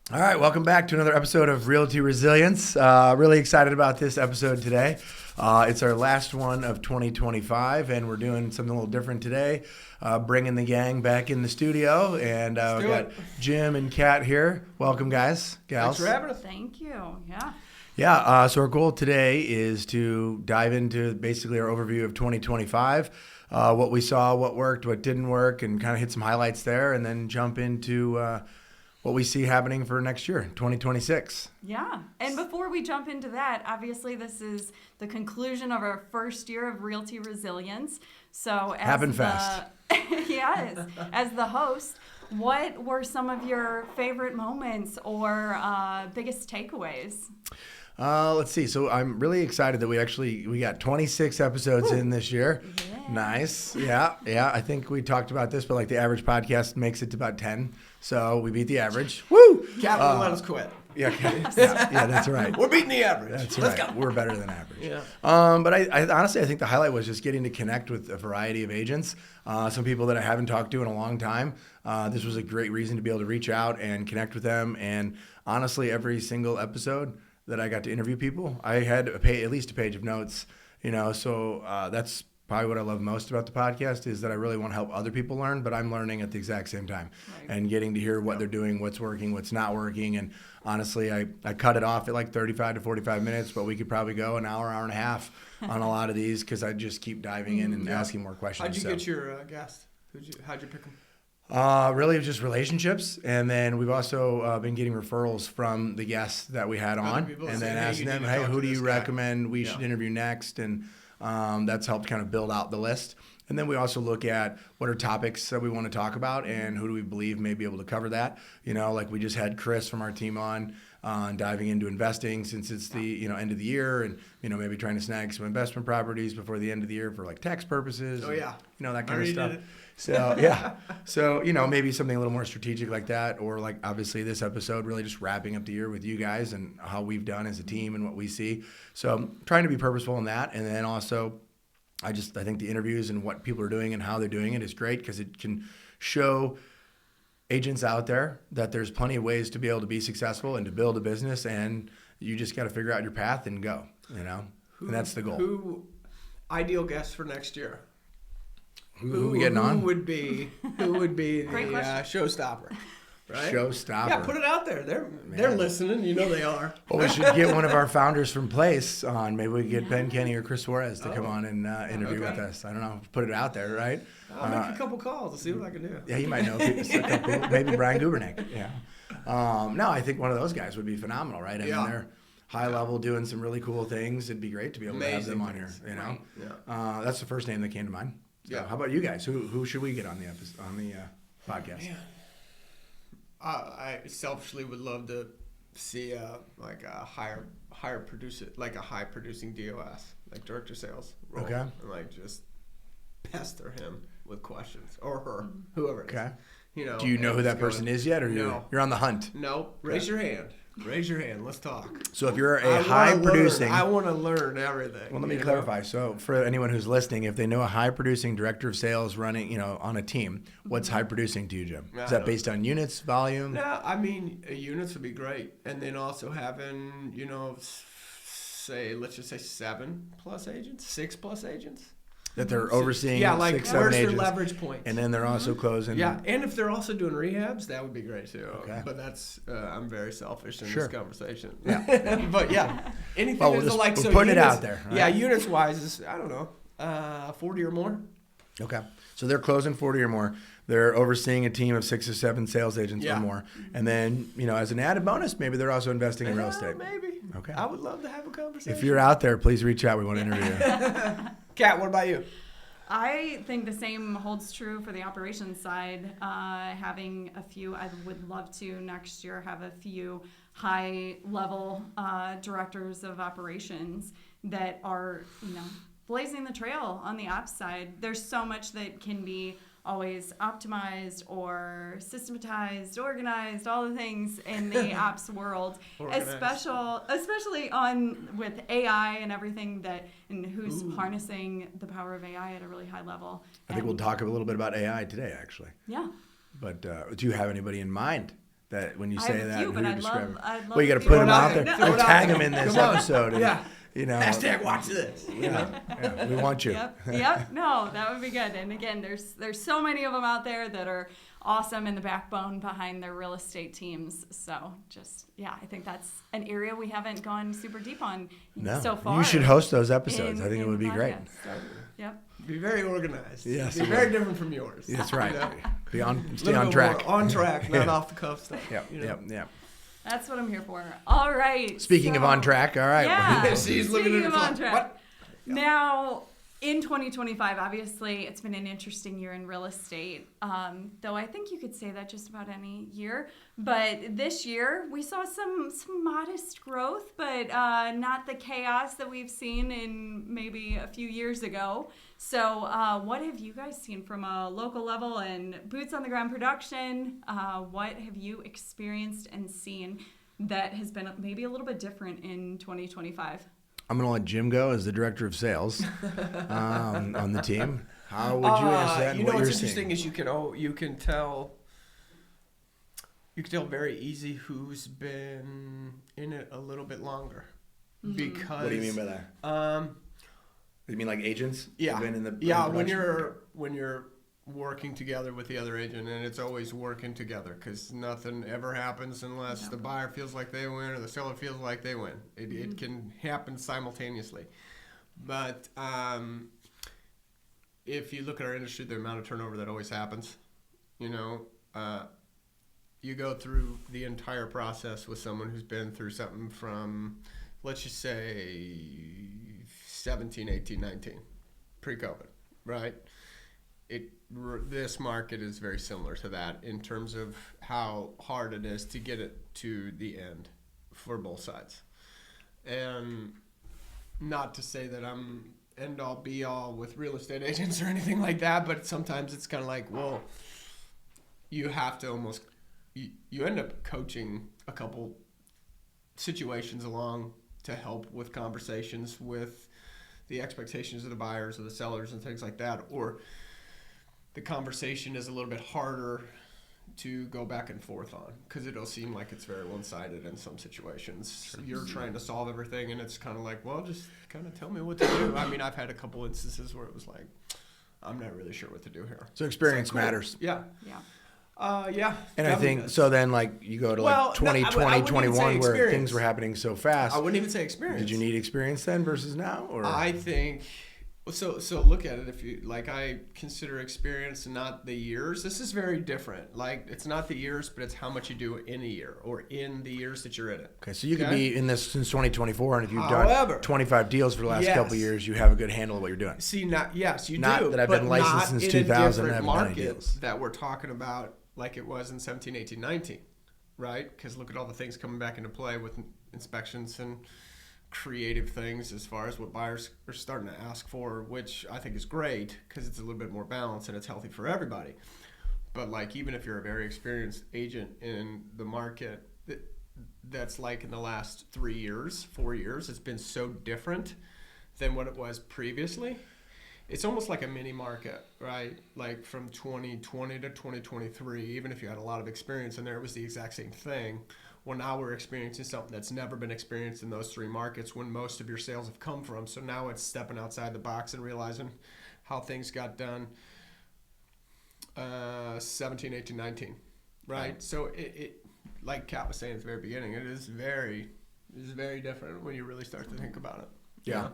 All right, welcome back to another episode of Realty Resilience. Really excited about this episode today. It's our last one of 2025, and we're doing something a little different today. Bringing the gang back in the studio, and we got Jim and Kat here. Welcome, guys, gals. Thanks for having us. Thank you. Yeah. Yeah, so our goal today is to dive into basically our overview of 2025, what we saw, what worked, what didn't work, and kind of hit some highlights there, and then jump into what we see happening for next year, 2026. Yeah. And before we jump into that, obviously this is the conclusion of our first year of Realty Resilience. So as Happened fast. Yes. As the host, what were some of your favorite moments or biggest takeaways? Let's see. So I'm really excited that we got 26 episodes in this year. Yeah. Nice. Yeah. I think we talked about this, but like the average podcast makes it to about 10. So we beat the average. Woo! Cat won't let us quit. Yeah, that's right. We're beating the average. That's Let's right. go. We're better than average. Yeah. But I honestly, I think the highlight was just getting to connect with a variety of agents, some people that I haven't talked to in a long time. This was a great reason to be able to reach out and connect with them. And honestly, every single episode that I got to interview people, I had at least a page of notes, so that's probably what I love most about the podcast is that I really want to help other people learn, but I'm learning at the exact same time and getting to hear what they're doing, what's working, what's not working. And honestly, I cut it off at like 35 to 45 minutes, but we could probably go an hour and a half on a lot of these because I just keep diving in and asking more questions. How'd you get your guest? How'd you pick them? Really just relationships, and then we've also been getting referrals from the guests that we had on, and then asking them, hey, who do you recommend we should interview next? And that's helped kind of build out the list. And then we also look at what are topics that we want to talk about and who do we believe may be able to cover that. Like we just had Chris from our team on diving into investing since it's the end of the year and maybe trying to snag some investment properties before the end of the year for like tax purposes. Oh yeah. That kind of stuff. So yeah. So maybe something a little more strategic like that, or like obviously this episode really just wrapping up the year with you guys and how we've done as a team and what we see. So trying to be purposeful in that, and then also I think the interviews and what people are doing and how they're doing it is great because it can show agents out there that there's plenty of ways to be able to be successful and to build a business, and you just got to figure out your path and go, and that's the goal. Ideal guest for next year? Who are we getting on? Who would be the showstopper? Right? Showstopper. Yeah, put it out there. They're listening. They are. Well, we should get one of our founders from Place on. Maybe we could get Ben Kenny or Chris Suarez to come on and interview with us. I don't know. Put it out there, right? I'll make a couple calls to see what I can do. Yeah, you might know people. Maybe Brian Gubernick. Yeah. No, I think one of those guys would be phenomenal, right? I mean, they're high level doing some really cool things. It'd be great to be able to have them on here. Right. Yeah. That's the first name that came to mind. So how about you guys? Who should we get on the podcast? Man. I selfishly would love to see a higher producer, like a high producing DOS, like director of sales role, and like just pester him with questions or her, whoever it is. Do you know who that person is yet, or you're on the hunt? No. Raise your hand. Raise your hand. Let's talk. So if you're a high producing, I want to learn everything. Well, let me clarify. So for anyone who's listening, if they know a high producing director of sales running, on a team, what's high producing to you, Jim? Is that based on units, volume? No, I mean units would be great, and then also having let's just say 7+ agents, 6+ agents. That they're overseeing 6, 7 where's agents. Their leverage point? And then they're also closing. Yeah, and if they're also doing rehabs, that would be great too. Okay. But that's I'm very selfish in this conversation. Yeah. But yeah, anything we're putting it out there. Right? Yeah, units wise is I don't know, 40 or more. Okay, so they're closing 40 or more. They're overseeing a team of 6 or 7 sales agents or more. And then, as an added bonus, maybe they're also investing in real estate. Maybe. Okay. I would love to have a conversation. If you're out there, please reach out. We want to interview you. Kat, what about you? I think the same holds true for the operations side. Having a few, I would love to next year have a few high-level directors of operations that are, blazing the trail on the ops side. There's so much that can be always optimized or systematized, organized, all the things in the ops world, especially with AI and everything and who's harnessing the power of AI at a really high level. I think we'll talk a little bit about AI today, actually. Yeah. But do you have anybody in mind that when you I say have a that, few, who but you I'd describe? love Well, you got to to put throw them it out out there. there. Throw it Or out tag there. them in this Come on. episode. And, Yeah. you know, Hashtag watch this. You know? yeah, we want you. Yep. No, that would be good. And again, there's so many of them out there that are awesome and the backbone behind their real estate teams. So I think that's an area we haven't gone super deep on No, so far. you should host those episodes. I think it in would be the great. podcast. So, yep. Be very organized. Yes. Be very different from yours. That's right. You know? Stay Little on bit track. more on track, not Yeah. off the cuff stuff. Yep. You know? Yep. That's what I'm here for. All right. Speaking of so- on track, all right. Yeah. She's looking at Speaking the of clock. on track. What? Now, in 2025, obviously, it's been an interesting year in real estate, though I think you could say that just about any year. But this year, we saw some modest growth, but not the chaos that we've seen in maybe a few years ago. So what have you guys seen from a local level and boots on the ground production? What have you experienced and seen that has been maybe a little bit different in 2025? I'm going to let Jim go as the director of sales on the team. How would you answer that? And You know what what's you're interesting seeing? is you can tell very easy who's been in it a little bit longer. Because What do you mean by that? You mean like agents? Yeah, Who've been in the when production? you're working together with the other agent, and it's always working together because nothing ever happens unless the buyer feels like they win or the seller feels like they win. It can happen simultaneously. But if you look at our industry, the amount of turnover that always happens, you go through the entire process with someone who's been through something from, let's just say, 17, 18, 19, pre-COVID, right? This market is very similar to that in terms of how hard it is to get it to the end for both sides. And not to say that I'm end all be all with real estate agents or anything like that, but sometimes it's kind of like, well, you have to almost, you end up coaching a couple situations along to help with conversations with the expectations of the buyers or the sellers and things like that, or the conversation is a little bit harder to go back and forth on because it'll seem like it's very one-sided in some situations. Sure. You're trying to solve everything and it's kind of like, well, just kind of tell me what to do. I mean, I've had a couple instances where it was like, I'm not really sure what to do here. So experience matters. Yeah. And I think does. so. Then, like you go to like 2020, 21, where things were happening so fast. I wouldn't even say experience. Did you need experience then versus now? Or I think so. Look at it. If you like, I consider experience not the years. This is very different. Like it's not the years, but it's how much you do in a year or in the years that you're in it. Okay, so you could be in this since 2024, and if you've However, done 25 deals for the last yes. couple of years, you have a good handle of what you're doing. See, you Not do. that I've but been licensed not since in 2000 a and different haven't done any market deals. that we're talking about like it was in 17, 18, 19, right? Because look at all the things coming back into play with inspections and creative things as far as what buyers are starting to ask for, which I think is great because it's a little bit more balanced and it's healthy for everybody. But like even if you're a very experienced agent in the market, that's like in the last 3 years, 4 years, it's been so different than what it was previously. It's almost like a mini market, right? Like from 2020 to 2023, even if you had a lot of experience in there, it was the exact same thing. Well, now we're experiencing something that's never been experienced in those three markets when most of your sales have come from. So now it's stepping outside the box and realizing how things got done 17, 18, 19, right? So it like Kat was saying at the very beginning, it is very different when you really start to think about it. Yeah.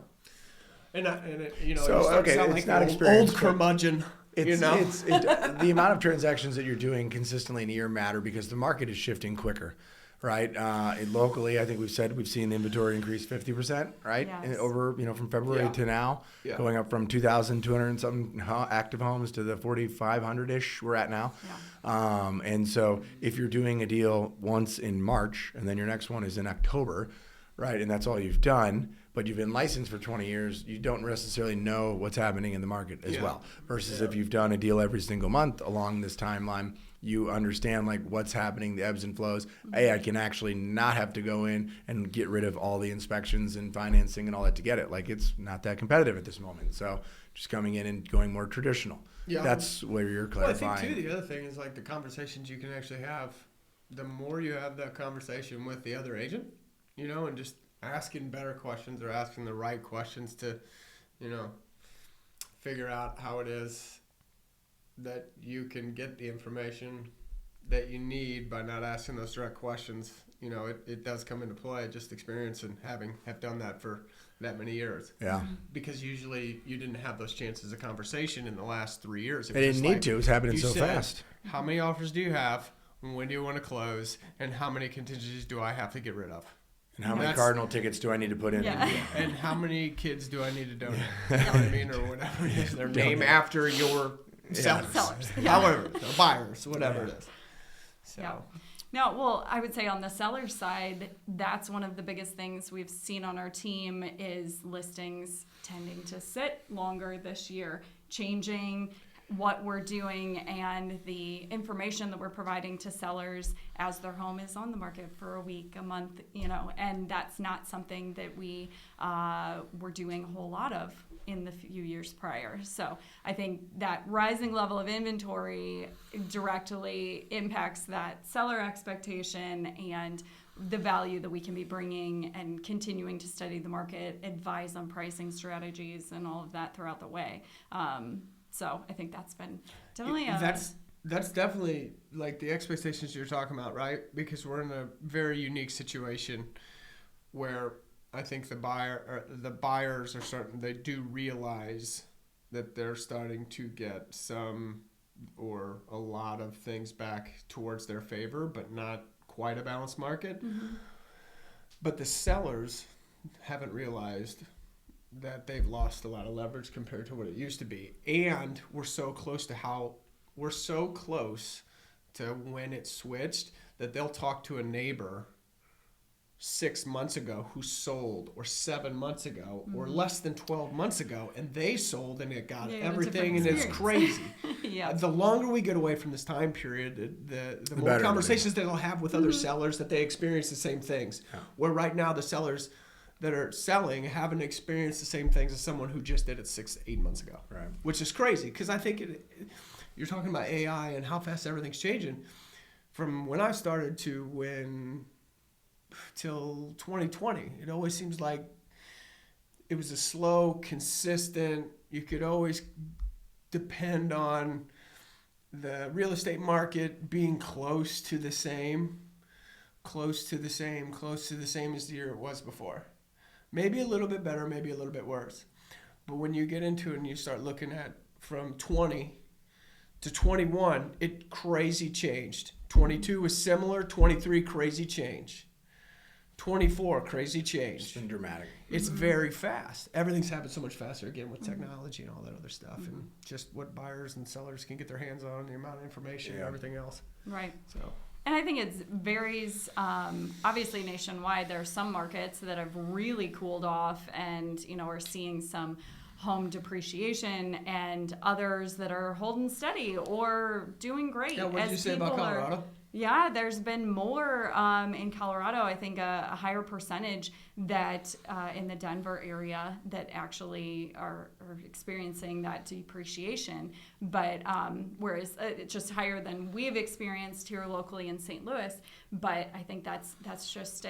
And it, you know, So, you start to okay, sound it's like not an experience, old but curmudgeon. You know? The amount of transactions that you're doing consistently in a year matter because the market is shifting quicker, right? Locally, I think we've seen the inventory increase 50%, right? Yes. Over, from February to now, going up from 2,200 and something active homes to the 4,500-ish we're at now. Yeah. And so if you're doing a deal once in March and then your next one is in October, right, and that's all you've done, but you've been licensed for 20 years, you don't necessarily know what's happening in the market as well. Versus if you've done a deal every single month along this timeline, you understand like what's happening, the ebbs and flows. Hey, I can actually not have to go in and get rid of all the inspections and financing and all that to get it. Like it's not that competitive at this moment. So just coming in and going more traditional. Yeah. That's where you're clarifying. Well, I think too, the other thing is like the conversations you can actually have the more you have that conversation with the other agent, and just asking better questions or asking the right questions to, figure out how it is that you can get the information that you need by not asking those direct questions. It does come into play, just experience and have done that for that many years. Yeah. Because usually you didn't have those chances of conversation in the last 3 years. They didn't need to. It was happening so fast. How many offers do you have? When do you want to close? And how many contingencies do I have to get rid of? And how many Cardinal tickets do I need to put in? Yeah. And how many kids do I need to donate? You know what I mean? Or whatever it is. Their name after your sellers. Yeah. However, the buyers, whatever it is. So. Yeah. No, well, I would say on the seller side, that's one of the biggest things we've seen on our team is listings tending to sit longer this year, changing what we're doing and the information that we're providing to sellers as their home is on the market for a week, a month, and that's not something that we were doing a whole lot of in the few years prior. So I think that rising level of inventory directly impacts that seller expectation and the value that we can be bringing and continuing to study the market, advise on pricing strategies and all of that throughout the way. So I think that's been definitely that's definitely like the expectations you're talking about, right? Because we're in a very unique situation where I think the buyers they do realize that they're starting to get some or a lot of things back towards their favor, but not quite a balanced market. Mm-hmm. But the sellers haven't realized that they've lost a lot of leverage compared to what it used to be. And we're so close to when it switched that they'll talk to a neighbor 6 months ago who sold, or 7 months ago, or less than 12 months ago, and they sold and it got everything, and it's crazy. Yeah. The longer we get away from this time period, the more conversations that they'll have with other sellers that they experience the same things. Yeah. Where right now the sellers that are selling haven't experienced the same things as someone who just did it 6 to 8 months ago. Right. Which is crazy, because I think you're talking about AI and how fast everything's changing. From when I started till 2020, it always seems like it was a slow, consistent, you could always depend on the real estate market being close to the same as the year it was before. Maybe a little bit better, maybe a little bit worse. But when you get into it and you start looking at from 20 to 21, it crazy changed. 22 was similar, 23 crazy change. 24 crazy change. It's been dramatic. It's very fast. Everything's happened so much faster again with technology and all that other stuff, and just what buyers and sellers can get their hands on, the amount of information and everything else. Right. So. And I think it varies, obviously nationwide. There are some markets that have really cooled off and, are seeing some home depreciation, and others that are holding steady or doing great. Yeah, what did you say about Colorado? Yeah, there's been more in Colorado, I think a higher percentage that in the Denver area that actually are experiencing that depreciation. But whereas it's just higher than we've experienced here locally in St. Louis. But I think that's just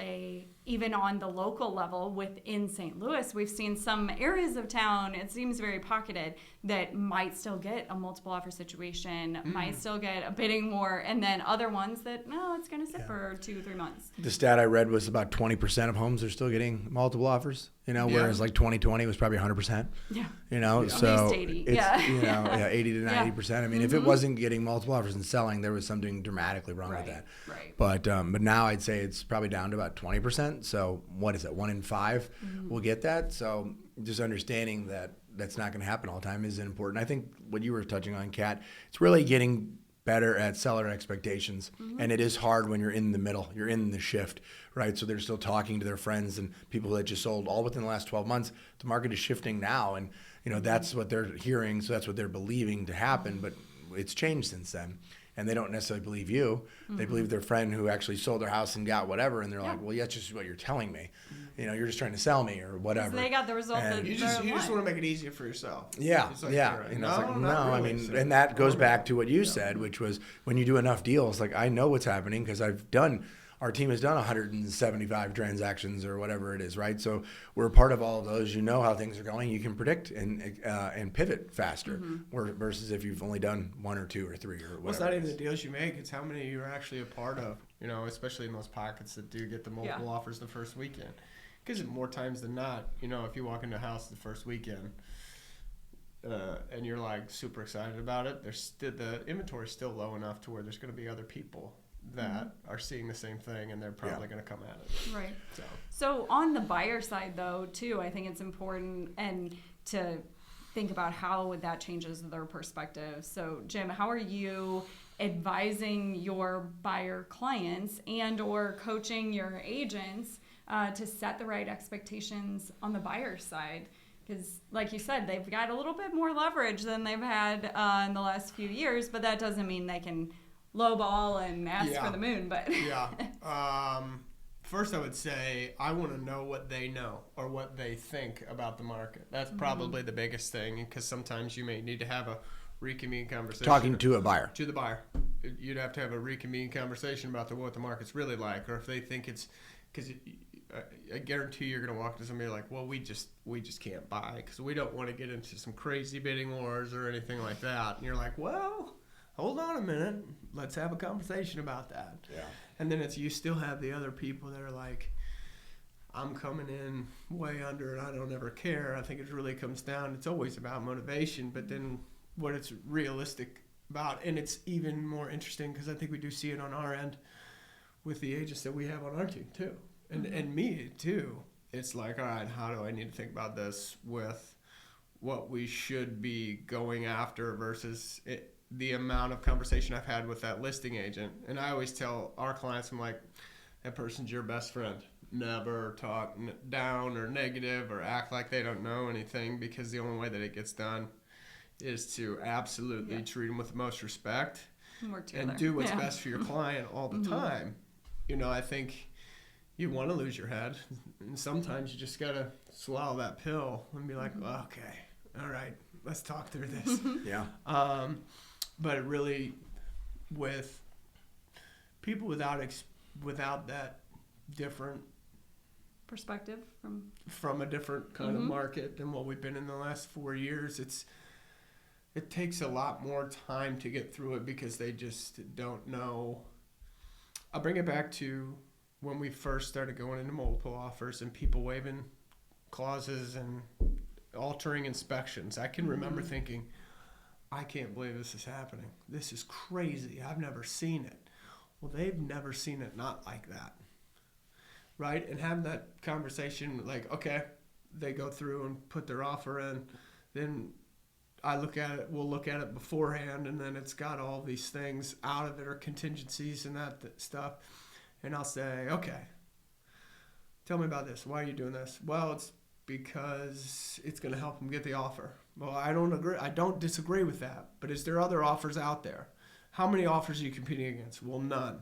even on the local level within St. Louis, we've seen some areas of town, it seems very pocketed, that might still get a multiple offer situation, might still get a bidding war, and then other ones that, no, it's going to sit for 2-3 months. The stat I read was about 20% of homes are still getting multiple offers, whereas like 2020 was probably 100%. Yeah. So at least 80. It's, 80 to 90%. I mean, if it wasn't getting multiple offers and selling, there was something dramatically wrong with that. Right. But now I'd say it's probably down to about 20%. So what is it? 1 in 5 will get that. So just understanding that that's not going to happen all the time is important. I think what you were touching on, Kat, it's really getting better at seller expectations. And it is hard when you're in the middle, you're in the shift, right? So they're still talking to their friends and people that just sold all within the last 12 months. The market is shifting now, and that's what they're hearing, so that's what they're believing to happen, but it's changed since then. and they don't necessarily believe you. They believe their friend who actually sold their house and got whatever, and they're like, well, yeah, that's just what you're telling me. You know, you're just trying to sell me or whatever. They got the result that You just want to make it easier for yourself. Yeah, It's like, yeah. right. You know, it's like, no, not I really. mean, So- and that goes back to what you said, which was when you do enough deals, like I know what's happening because our team has done 175 transactions or whatever it is, right? So we're a part of all of those. You know how things are going. You can predict and pivot faster versus if you've only done 1 or 2 or 3 or whatever. Well, it's not even the deals you make. It's how many you're actually a part of, you know, especially in those pockets that do get the multiple offers the first weekend. Because more times than not, you know, if you walk into a house the first weekend and you're like super excited about it, the inventory is still low enough to where there's going to be other people that are seeing the same thing, and they're probably going to come at it. Right. So on the buyer side, though, too, I think it's important and to think about how that changes their perspective. So, Jim, how are you advising your buyer clients and or coaching your agents to set the right expectations on the buyer side? Because, like you said, they've got a little bit more leverage than they've had in the last few years, but that doesn't mean they can lowball and ask for the moon. But first I would say I want to know what they know or what they think about the market. That's probably the biggest thing, because sometimes you may need to have a reconvene conversation. Talking to a buyer. To the buyer. You'd have to have a reconvene conversation about what the market's really like, or if they think it's, because I guarantee you're going to walk to somebody like, well, we just can't buy because we don't want to get into some crazy bidding wars or anything like that. And you're like, well, hold on a minute. Let's have a conversation about that. Yeah. And then you still have the other people that are like, I'm coming in way under and I don't ever care. I think it really comes down, it's always about motivation, but then what it's realistic about. And it's even more interesting because I think we do see it on our end with the agents that we have on our team too. And me too. It's like, all right, how do I need to think about this with what we should be going after versus the amount of conversation I've had with that listing agent. And I always tell our clients, I'm like, that person's your best friend. Never talk down or negative or act like they don't know anything, because the only way that it gets done is to absolutely treat them with the most respect and do what's best for your client all the time. You know, I think you want to lose your head, and sometimes you just got to swallow that pill and be like, well, okay, all right, let's talk through this. But it really, with people without that different perspective from a different kind of market than what we've been in the last 4 years, it takes a lot more time to get through it because they just don't know. I'll bring it back to when we first started going into multiple offers and people waiving clauses and altering inspections. I can remember thinking, I can't believe this is happening. This is crazy. I've never seen it. Well, they've never seen it not like that. Right? And having that conversation, like, okay, they go through and put their offer in, then we'll look at it beforehand, and then it's got all these things out of it or contingencies and that stuff. And I'll say, okay, tell me about this. Why are you doing this? Well, it's because it's going to help them get the offer. Well, I don't agree. I don't disagree with that. But is there other offers out there? How many offers are you competing against? Well, none.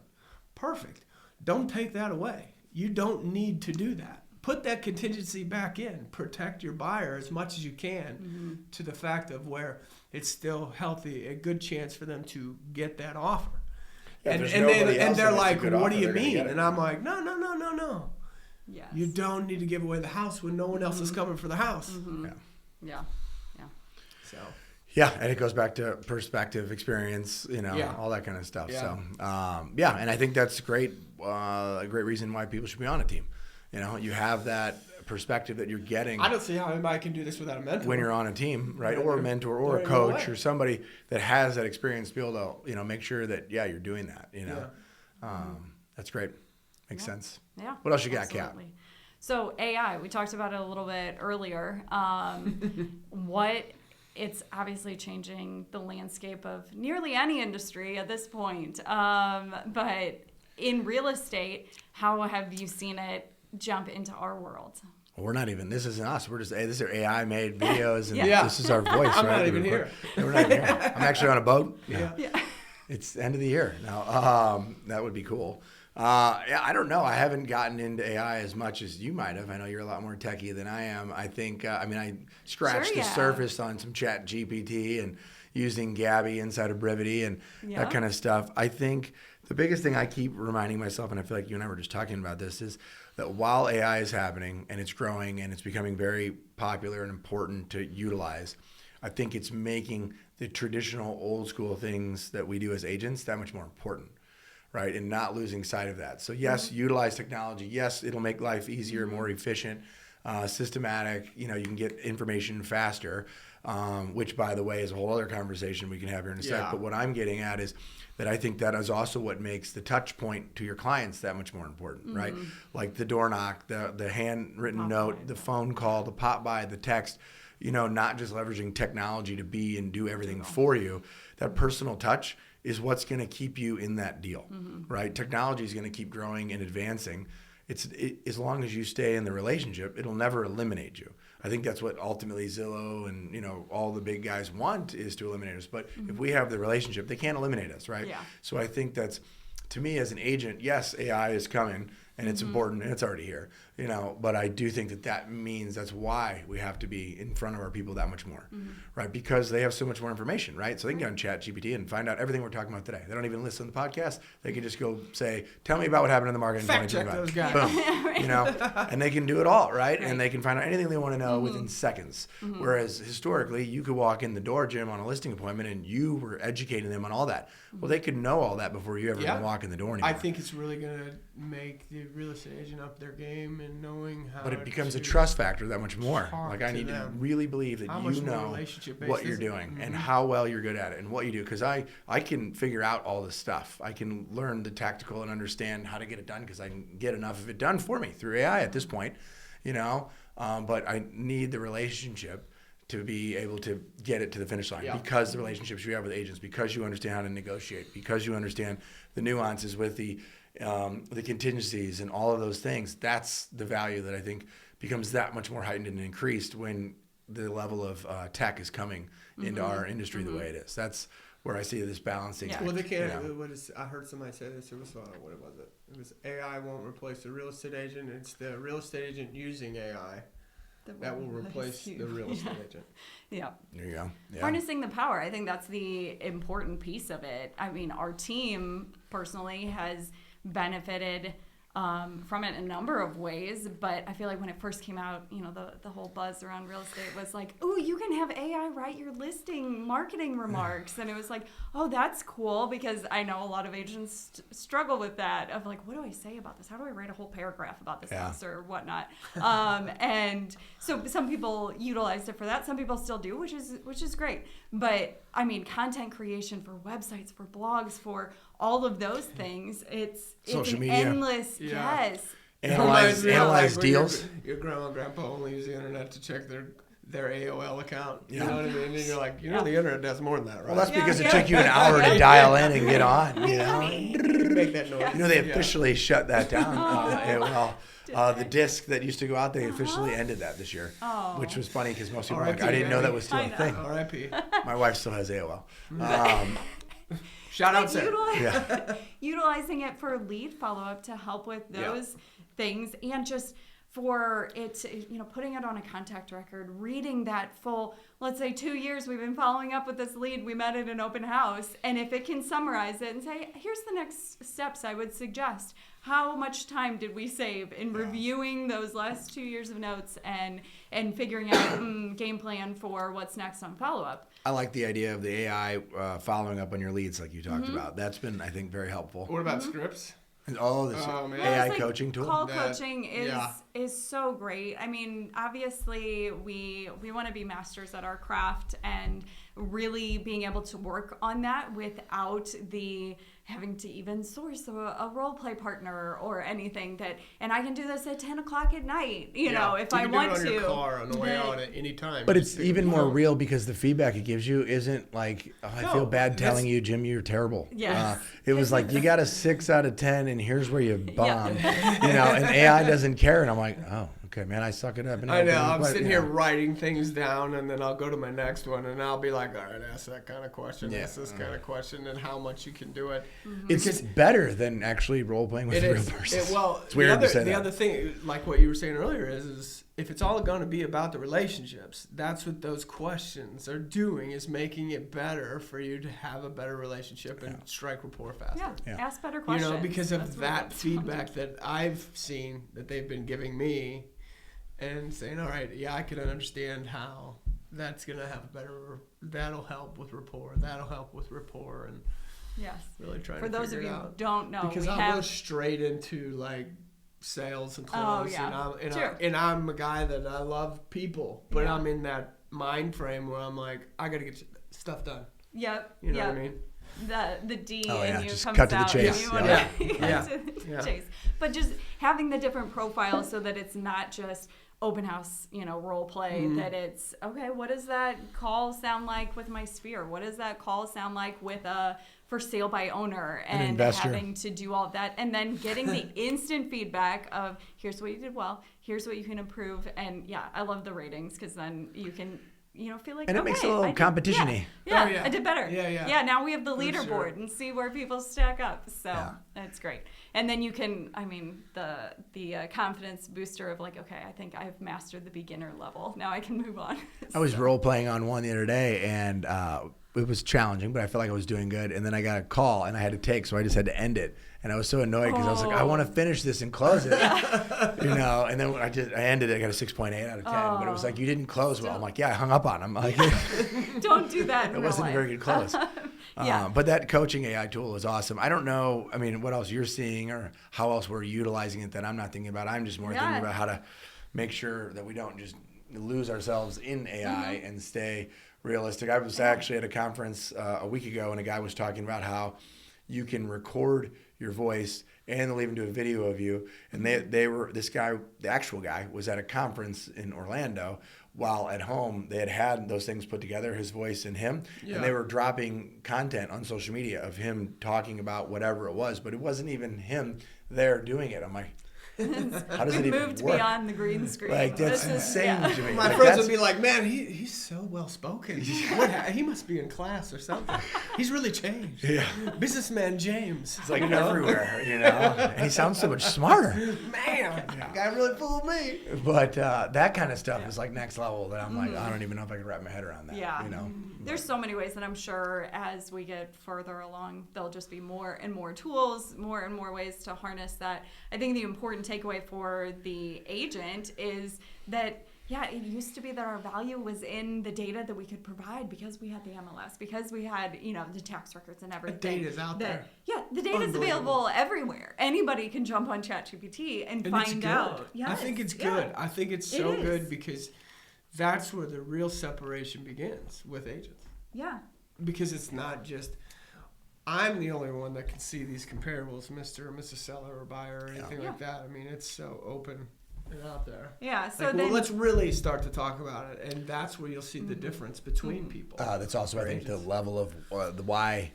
Perfect. Don't take that away. You don't need to do that. Put that contingency back in. Protect your buyer as much as you can to the fact of where it's still healthy, a good chance for them to get that offer. Yeah, and they're like, what what do you mean? And I'm like, no. Yes. You don't need to give away the house when no one else is coming for the house. Yeah. So. Yeah, and it goes back to perspective, experience, all that kind of stuff. Yeah. So, and I think that's great. A great reason why people should be on a team. You have that perspective that you're getting. I don't see how anybody can do this without a mentor. When you're on a team, right, or a mentor, or a coach, or somebody that has that experience to be able to, make sure that you're doing that. That's great. Makes sense. Yeah. What else you got, Kat? So AI, we talked about it a little bit earlier. It's obviously changing the landscape of nearly any industry at this point. But in real estate, how have you seen it jump into our world? Well, we're not even, this isn't us. We're just, this are AI made videos and Yeah. this is our voice. I'm right? not even here. We're not even here. I'm actually on a boat. Yeah. It's the end of the year now. That would be cool. Yeah, I don't know. I haven't gotten into AI as much as you might have. I know you're a lot more techie than I am. I think, I scratched the surface on some Chat GPT and using Gabby inside of Brevity and that kind of stuff. I think the biggest thing I keep reminding myself, and I feel like you and I were just talking about this, is that while AI is happening and it's growing and it's becoming very popular and important to utilize, I think it's making the traditional old school things that we do as agents that much more important, right? And not losing sight of that. So yes, utilize technology. Yes, it'll make life easier, more efficient, systematic. You can get information faster, which by the way is a whole other conversation we can have here in a sec. But what I'm getting at is that I think that is also what makes the touch point to your clients that much more important, right? Like the door knock, the handwritten note, the phone call, the pop by, the text, not just leveraging technology to be and do everything for you. That personal touch is what's going to keep you in that deal, right? Technology is going to keep growing and advancing. As long as you stay in the relationship, it'll never eliminate you. I think that's what ultimately Zillow and all the big guys want, is to eliminate us. But if we have the relationship, they can't eliminate us, right? Yeah. So I think that's, to me as an agent, yes, AI is coming and it's important and it's already here, but I do think that means that's why we have to be in front of our people that much more, right? Because they have so much more information, right? So they can get on Chat GPT and find out everything we're talking about today. They don't even listen to the podcast. They can just go say, tell me about what happened in the market in Fact check 2025. those guys. Boom. And they can do it all, right? And they can find out anything they want to know within seconds. Whereas historically, you could walk in the door, Jim, on a listing appointment and you were educating them on all that. Well, they could know all that before you ever even walk in the door anymore. I think it's really going to make the real estate agent up their game and knowing how. But it becomes a trust factor that much more. Like I need to really believe that how you much more know relationship-based what you're is it? doing and how well you're good at it and what you do. Because I can figure out all this stuff. I can learn the tactical and understand how to get it done because I can get enough of it done for me through AI at this point, but I need the relationship to be able to get it to the finish line because the relationships you have with agents, because you understand how to negotiate, because you understand the nuances with the contingencies and all of those things. That's the value that I think becomes that much more heightened and increased when the level of tech is coming into our industry the way it is. That's where I see this balancing. Yeah. Well, they can't. I heard somebody say this. It was what was it? It was AI won't replace the real estate agent. It's the real estate agent using AI that will replace the real estate agent. Yeah. There you go. Yeah. Harnessing the power. I think that's the important piece of it. I mean, our team personally has benefited from it in a number of ways, but I feel like when it first came out, the whole buzz around real estate was like, oh, you can have AI write your listing marketing remarks. And it was like, oh, that's cool, because I know a lot of agents struggle with that of like, what do I say about this? How do I write a whole paragraph about this house or whatnot? And so some people utilized it for that. Some people still do, which is great. But I mean, content creation for websites, for blogs, for all of those things, it's Social an media. endless Analyze deals. Your grandma and grandpa only use the internet to check their AOL account. You know what I mean? And you're like, the internet does more than that, right? Well, that's because it took you an hour to dial in and get on. Make that noise. They officially shut that down. The disc that used to go out, they officially ended that this year, which was funny because most people were like, I didn't know that was still a thing. R.I.P. My wife still has AOL. Shout out to utilizing it for lead follow-up to help with those things, and just for it, putting it on a contact record, reading that full, let's say 2 years we've been following up with this lead, we met at an open house, and if it can summarize it and say, here's the next steps I would suggest. How much time did we save in reviewing those last 2 years of notes and figuring out game plan for what's next on follow-up? I like the idea of the AI following up on your leads like you talked about. That's been, I think, very helpful. What about scripts? And all this AI coaching tool. Call coaching is so great. I mean, obviously, we want to be masters at our craft, and really being able to work on that without the having to even source a role play partner or anything and I can do this at 10 o'clock at night, if I want to. You can do it on your car on the way out at any time. But it's even more real because the feedback it gives you isn't like, I feel bad telling you, Jim, you're terrible. Yes. It was like, you got a 6 out of 10 and here's where you bombed, and AI doesn't care. And I'm like, oh, Okay, man, I suck it up. And I know. I'm but, sitting you here know. writing things down, and then I'll go to my next one, and I'll be like, all right, ask that kind of question, Yeah. ask this kind of question, and how much you can do it. It's better than actually role playing with It a real is. person. It's The weird other, to say the that. other thing, like what you were saying earlier, is if it's all going to be about the relationships, that's what those questions are doing, is making it better for you to have a better relationship and strike rapport faster. Yeah. Ask better questions. You know, because of That's what that it's feedback that I've seen that they've been giving me, and saying, all right, yeah, I can understand how that's going to have a better, that'll help with rapport, and Yes. really trying For to those of figure you it who out. don't know, Because we I'll have go straight into like sales and Oh, close, yeah. and I'm a guy that I love people, but Yeah. I'm in that mind frame where I'm like, I got to get stuff done. Yep. You know yep. what I mean? The D Oh, yeah, in you just comes cut to the out. chase. And you wanna Yeah. Yeah. to the Yeah. chase. But just having the different profiles so that it's not just open house, role play, Mm-hmm. that it's, okay, what does that call sound like with my sphere? What does that call sound like with a for sale by owner, An and investor. having to do all of that, and then getting the instant feedback of here's what you did well, here's what you can improve. And yeah, I love the ratings, because then you can feel like, And it okay, makes it a little I did- competition-y. Yeah, Oh, yeah. I did better. Yeah. Now we have the For leaderboard sure. and see where people stack up. So Yeah. that's great. And then you can, the confidence booster of like, okay, I think I've mastered the beginner level. Now I can move on. I was role playing on one the other day, and it was challenging, but I felt like I was doing good. And then I got a call, and I had to take, so I just had to end it. And I was so annoyed because I was like, I want to finish this and close it, And then I ended it. I got a 6.8 out of 10, but it was like, you didn't close well. I'm like, yeah, I hung up on him. Like, Don't do that in it real wasn't a life. very good close. Yeah. But that coaching AI tool is awesome. I don't know, what else you're seeing or how else we're utilizing it that I'm not thinking about. I'm just more thinking about how to make sure that we don't just lose ourselves in AI and stay realistic. I was actually at a conference a week ago, and a guy was talking about how you can record your voice and they'll even do a video of you. And this guy, the actual guy, was at a conference in Orlando, while at home they had those things put together, his voice and him, and they were dropping content on social media of him talking about whatever it was, but it wasn't even him there doing it. I'm like, how does it even moved work? beyond the green screen. Like, that's This is- insane yeah. to me. My Like, friends that's- would be like, man, he's so well spoken. He must be in class or something. He's really changed. Yeah. Businessman James. It's like everywhere, and he sounds so much smarter. Man, that guy really fooled me. But that kind of stuff is like next level that I'm like, I don't even know if I could wrap my head around that. Yeah. You know? There's so many ways that I'm sure as we get further along, there'll just be more and more tools, more and more ways to harness that. I think the important takeaway for the agent is that, yeah, it used to be that our value was in the data that we could provide because we had the MLS, because we had, the tax records and everything. The data's out there. Yeah, the data's available everywhere. Anybody can jump on ChatGPT and And it's find good. out. Yes, I think it's yeah. good. I think it's It so is. good because that's where the real separation begins with agents. Yeah. Because it's not just, I'm the only one that can see these comparables, Mr. or Mrs. Seller or buyer or anything like that. I mean, it's so open and out there. Yeah, so Like, then... well, let's really start to talk about it, and that's where you'll see the difference between people. That's also, I think, the level of the why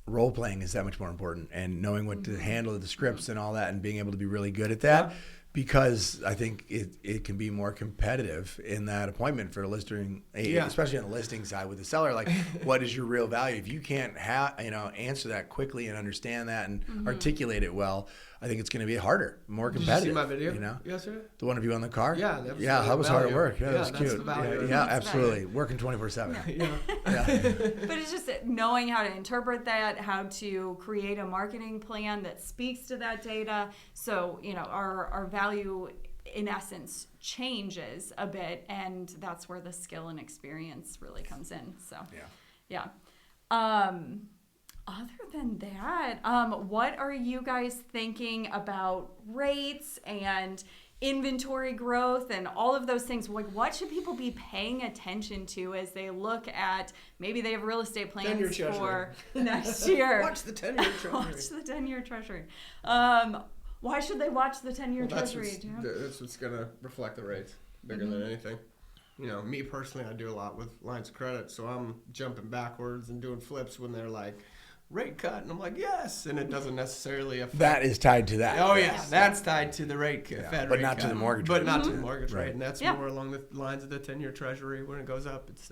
role playing is that much more important, and knowing what to handle the scripts and all that, and being able to be really good at that. Because I think it can be more competitive in that appointment for a listing, especially on the listing side with the seller. Like, what is your real value? If you can't answer that quickly and understand that and articulate it well, I think it's going to be harder, more competitive. Did you see my video? You know, yesterday? the one of you on the car. Yeah, that was that was hard at value. work. Yeah, that was that's cute. the value. Yeah, That's absolutely. Working 24/7. Yeah. But it's just knowing how to interpret that, how to create a marketing plan that speaks to that data. So, our value in essence changes a bit, and that's where the skill and experience really comes in. So, yeah. Other than that, what are you guys thinking about rates and inventory growth and all of those things? Like, what should people be paying attention to as they look at, maybe they have real estate plans 10-year treasury. for next year? Watch the 10-year treasury. Watch the 10-year treasury. Why should they watch the 10-year treasury? That's what's going to reflect the rates bigger than anything. Me personally, I do a lot with lines of credit, so I'm jumping backwards and doing flips when they're like rate cut, and I'm like, yes, and it doesn't necessarily affect. That is tied to that. Oh yeah, that's tied to the rate cut, Fed but rate not cut. to the mortgage but rate. not to the mortgage Right. rate, and that's Yeah. more along the lines of the 10-year Treasury. When it goes up, it's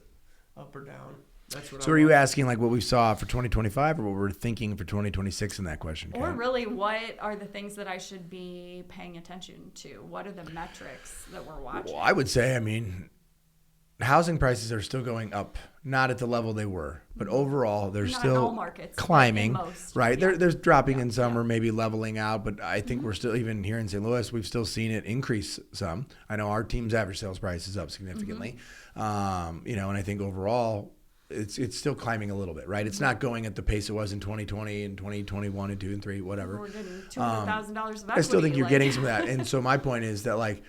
up or down. That's what. So are you asking like what we saw for 2025 or what we're thinking for 2026 in that question? Or Kat? really, what are the things that I should be paying attention to? What are the metrics that we're watching? Well, I would say, I mean, housing prices are still going up, not at the level they were, but overall they're Not in still all markets, but in climbing, most. right? Yeah. There's dropping in some Yeah. or maybe leveling out, but I think we're still, even here in St. Louis, we've still seen it increase some. I know our team's average sales price is up significantly, you know, and I think overall it's still climbing a little bit, right? It's not going at the pace it was in 2020 and 2021 and 2 and 3, whatever. We're getting $200,000 of equity. I still think you're like- getting some of that. And so my point is that like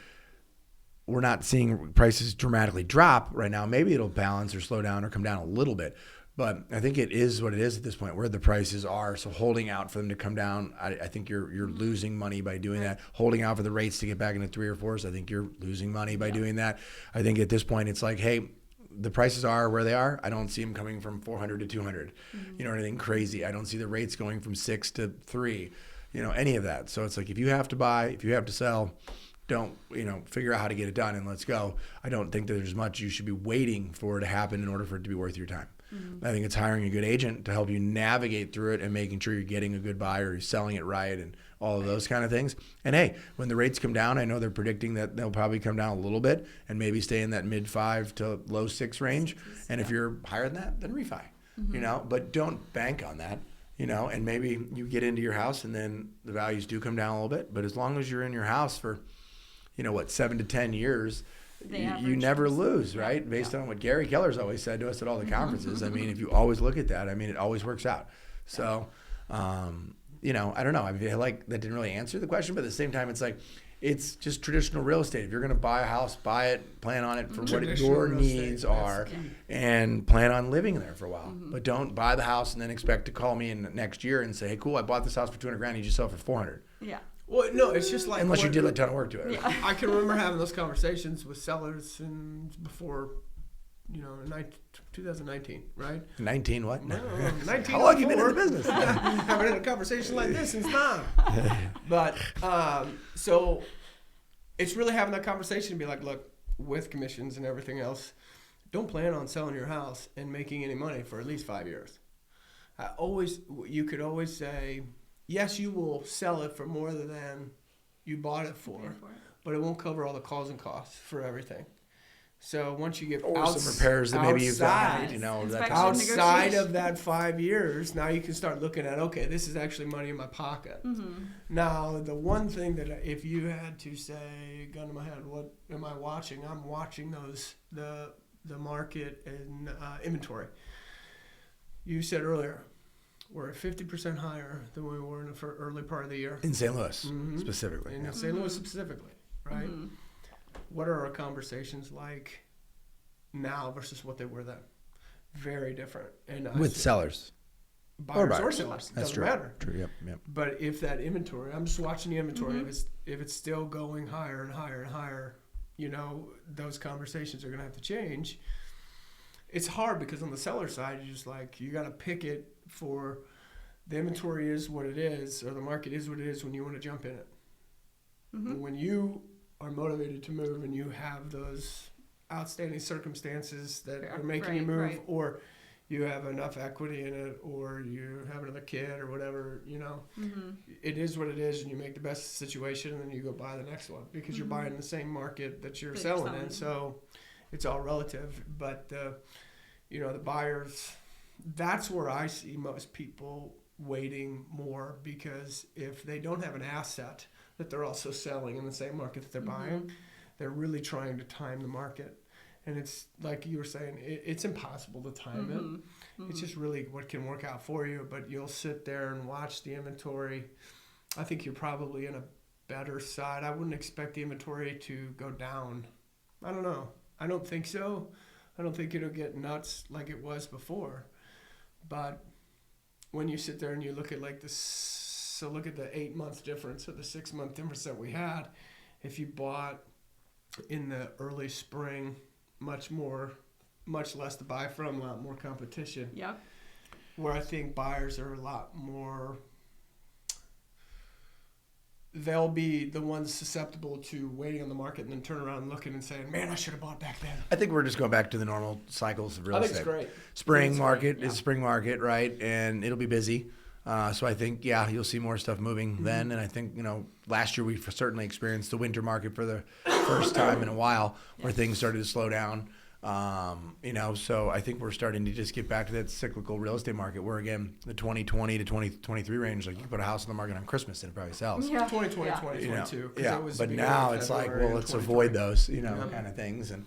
we're not seeing prices dramatically drop right now. Maybe it'll balance or slow down or come down a little bit. But I think it is what it is at this point, where the prices are. So holding out for them to come down, I think you're losing money by doing that. Holding out for the rates to get back into 3 or 4s, I think you're losing money by doing that. I think at this point it's like, hey, the prices are where they are. I don't see them coming from 400 to 200, you know, anything crazy. I don't see the rates going from 6 to 3, you know, any of that. So it's like, if you have to buy, if you have to sell, don't, you know, figure out how to get it done and let's go. I don't think that there's much you should be waiting for it to happen in order for it to be worth your time. I think it's hiring a good agent to help you navigate through it and making sure you're getting a good buyer, you're selling it right, and all of those kind of things. And hey, when the rates come down, I know they're predicting that they'll probably come down a little bit and maybe stay in that mid 5 to low 6 range. And if you're higher than that, then refi, you know, but don't bank on that, you know, and maybe you get into your house and then the values do come down a little bit. But as long as you're in your house for, you know, what, 7 to 10 years, The you average never is- lose, right? Based on what Gary Keller's always said to us at all the conferences. I mean, if you always look at that, I mean, it always works out. So, you know, I don't know. I feel like that didn't really answer the question, but at the same time, it's like, it's just traditional real estate. If you're going to buy a house, buy it, plan on it for what Traditional your real estate, needs that's are, key. and plan on living there for a while. But don't buy the house and then expect to call me in next year and say, hey, cool, I bought this house for 200 grand. You just sell it for 400. Yeah. Well, no, it's just like Unless you what- did a ton of work to it. Yeah. I can remember having those conversations with sellers before, you know, 2019, right? 19 what? No, 19. How long have you been in the business? Having a conversation like this since now. But so it's really having that conversation to be like, look, with commissions and everything else, don't plan on selling your house and making any money for at least 5 years. You could always say, yes, you will sell it for more than you bought it for, but it won't cover all the calls and costs for everything. So once you get Or some repairs that maybe you've got, you know, that Inspection. outside negotiation. of that 5 years, now you can start looking at, okay, this is actually money in my pocket. Now, the one thing that if you had to say, gun to my head, what am I watching? I'm watching the market and inventory. You said earlier, we're at 50% higher than we were in the early part of the year. in St. Louis specifically. In yeah. St. Louis specifically, right? What are our conversations like now versus what they were then? Very different. And With sellers. buyers or buyers. sellers, That's doesn't true. matter. True. Yep. Yep. But if that inventory, I'm just watching the inventory. If it's still going higher and higher and higher, you know, those conversations are going to have to change. It's hard because on the seller side, you just like, you got to pick it for the inventory is what it is, or the market is what it is when you want to jump in it. When you are motivated to move and you have those outstanding circumstances that are making you Right, move, right. or you have enough equity in it, or you have another kid or whatever, you know, it is what it is, and you make the best situation, and then you go buy the next one because you're buying the same market that you're That you're selling in. selling. So it's all relative. But you know, the buyers, that's where I see most people waiting more, because if they don't have an asset that they're also selling in the same market that they're buying, they're really trying to time the market. And it's like you were saying, it's impossible to time it. It's just really what can work out for you. But you'll sit there and watch the inventory. I think you're probably in a better side. I wouldn't expect the inventory to go down. I don't know. I don't think so. I don't think it'll get nuts like it was before. But when you sit there and you look at like this, so look at the 8-month difference or the 6-month difference that we had. If you bought in the early spring, much less to buy from, a lot more competition. Yep. where I think buyers are a lot more. They'll be the ones susceptible to waiting on the market and then turn around and looking and saying, "Man, I should have bought back then." I think we're just going back to the normal cycles of real estate. I think it's great. Spring market great, is spring market, right? And it'll be busy. So I think, you'll see more stuff moving then. And I think, last year we certainly experienced the winter market for the first time in a while where things started to slow down. So I think we're starting to just get back to that cyclical real estate market where, again, the 2020 to 2023 range, like you put a house on the market on Christmas and it probably sells. Yeah. 2020, 2022. Yeah, but now it's like, well, let's avoid those, kind of things. And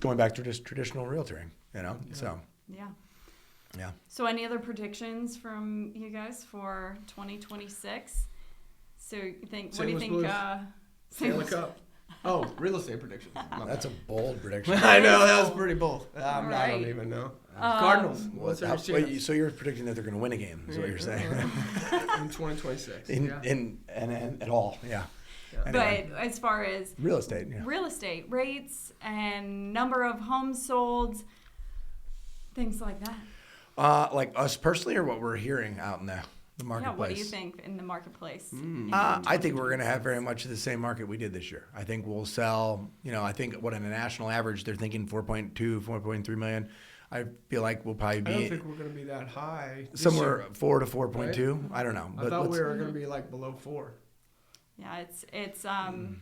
going back to just traditional realtoring, so. Yeah. So any other predictions from you guys for 2026? So you think, what do you think? Stanley Cup. Oh, real estate predictions. That's a bold prediction. I know, that was pretty bold. I don't Right. even know. Cardinals. What's their chance? So you're predicting that they're going to win a game, is what you're saying. In 2026. In at all, yeah. Anyway. But as far as real estate rates and number of homes sold, things like that. Like us personally, or what we're hearing out in the marketplace? Yeah, what do you think in the marketplace? I think we're going to have very much the same market we did this year. I think we'll sell, I think what on a national average, they're thinking 4.2, 4.3 million. I feel like we'll probably be. I don't think we're going to be that high. Somewhere 4 to 4.2. Right? I don't know. I thought we were going to be like below 4. Yeah, it's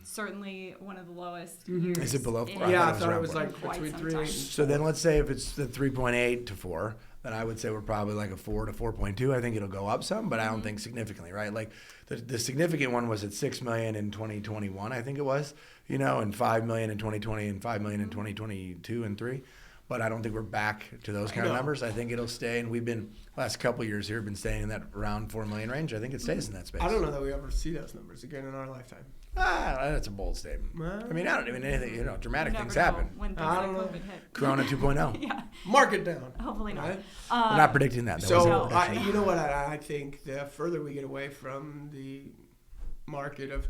certainly one of the lowest years. Is it below 4? Yeah, I thought it was like between 3 and 8. So then let's say if it's the 3.8 to 4, then I would say we're probably like a 4 to 4.2. I think it'll go up some, but I don't think significantly, right? Like the significant one was at 6 million in 2021, I think it was, and 5 million in 2020 and 5 million in 2022 and 3. But I don't think we're back to those kind of numbers. I think it'll stay, and we've been last couple of years here been staying in that around 4 million range. I think it stays in that space. I don't know that we ever see those numbers again in our lifetime. That's a bold statement. I mean, I don't even anything. Dramatic things happen. When things like COVID hit. Corona 2.0. Yeah. Market down. Hopefully not. Right? We're not predicting that. So you know what? I think the further we get away from the market of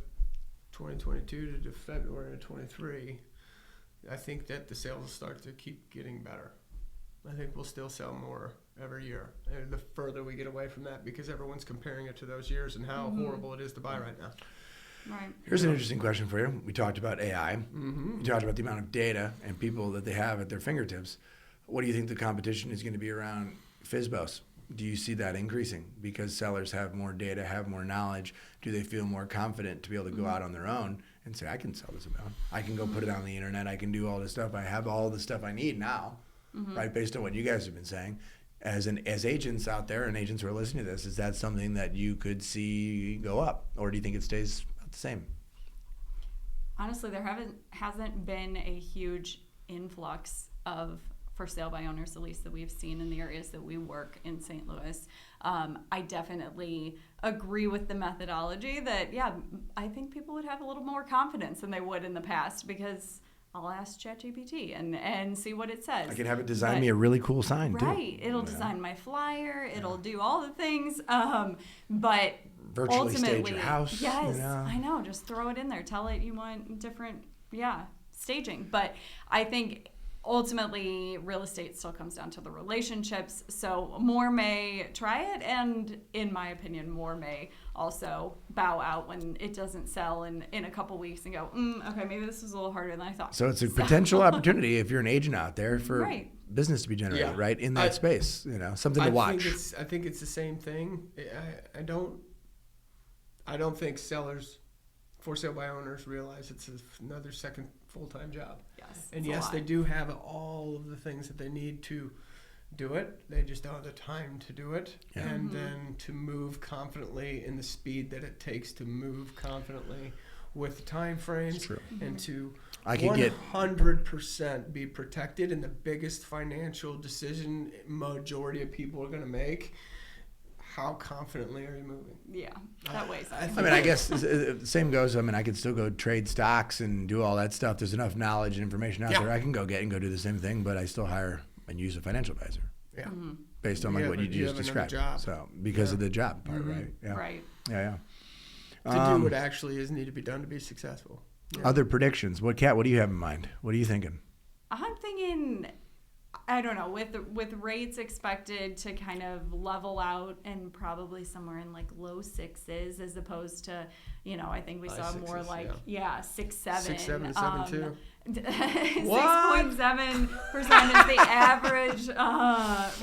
2022 to February of 23. I think that the sales will start to keep getting better. I think we'll still sell more every year. And the further we get away from that, because everyone's comparing it to those years and how horrible it is to buy right now. Right. Here's an interesting question for you. We talked about AI. We talked about the amount of data and people that they have at their fingertips. What do you think the competition is going to be around FSBOs? Do you see that increasing because sellers have more data, have more knowledge? Do they feel more confident to be able to go out on their own and say, I can sell this amount. I can go put it on the internet. I can do all this stuff. I have all the stuff I need now, right? Based on what you guys have been saying. As agents out there and agents who are listening to this, is that something that you could see go up? Or do you think it stays about the same? Honestly, there hasn't been a huge influx of for sale by owners, at least that we've seen in the areas that we work in St. Louis. I definitely agree with the methodology that, I think people would have a little more confidence than they would in the past because I'll ask ChatGPT and see what it says. I could have it design me a really cool sign, too. Right. It'll design my flyer. It'll do all the things. But virtually ultimately, stage your house. Yes, I know. Just throw it in there. Tell it you want different, staging. But I think ultimately, real estate still comes down to the relationships. So more may try it, and in my opinion, more may also bow out when it doesn't sell in a couple weeks and go, okay, maybe this was a little harder than I thought. So it's a potential opportunity if you're an agent out there for business to be generated, Yeah. right, in that space. Something to watch. I think it's the same thing. I don't think sellers, for sale by owners, realize it's another second full-time job. Yes, and yes, they do have all of the things that they need to do it. They just don't have the time to do it. Yeah. And then to move confidently in the speed that it takes to move confidently with the time frames and to 100% be protected in the biggest financial decision majority of people are going to make. How confidently are you moving? Yeah, that weighs out. I mean, I guess the same goes. I mean, I could still go trade stocks and do all that stuff. There's enough knowledge and information out there. I can go get and go do the same thing, but I still hire and use a financial advisor. Yeah. Based on what you just described. So because of the job part, right? Yeah. Right. Yeah. To do what actually is needed to be done to be successful. Yeah. Other predictions. What do you have in mind? What are you thinking? I'm thinking I don't know, with rates expected to kind of level out and probably somewhere in like low sixes as opposed to, I think we saw more like 6, 7. 6, 7, 7, 2. 6.7% is the average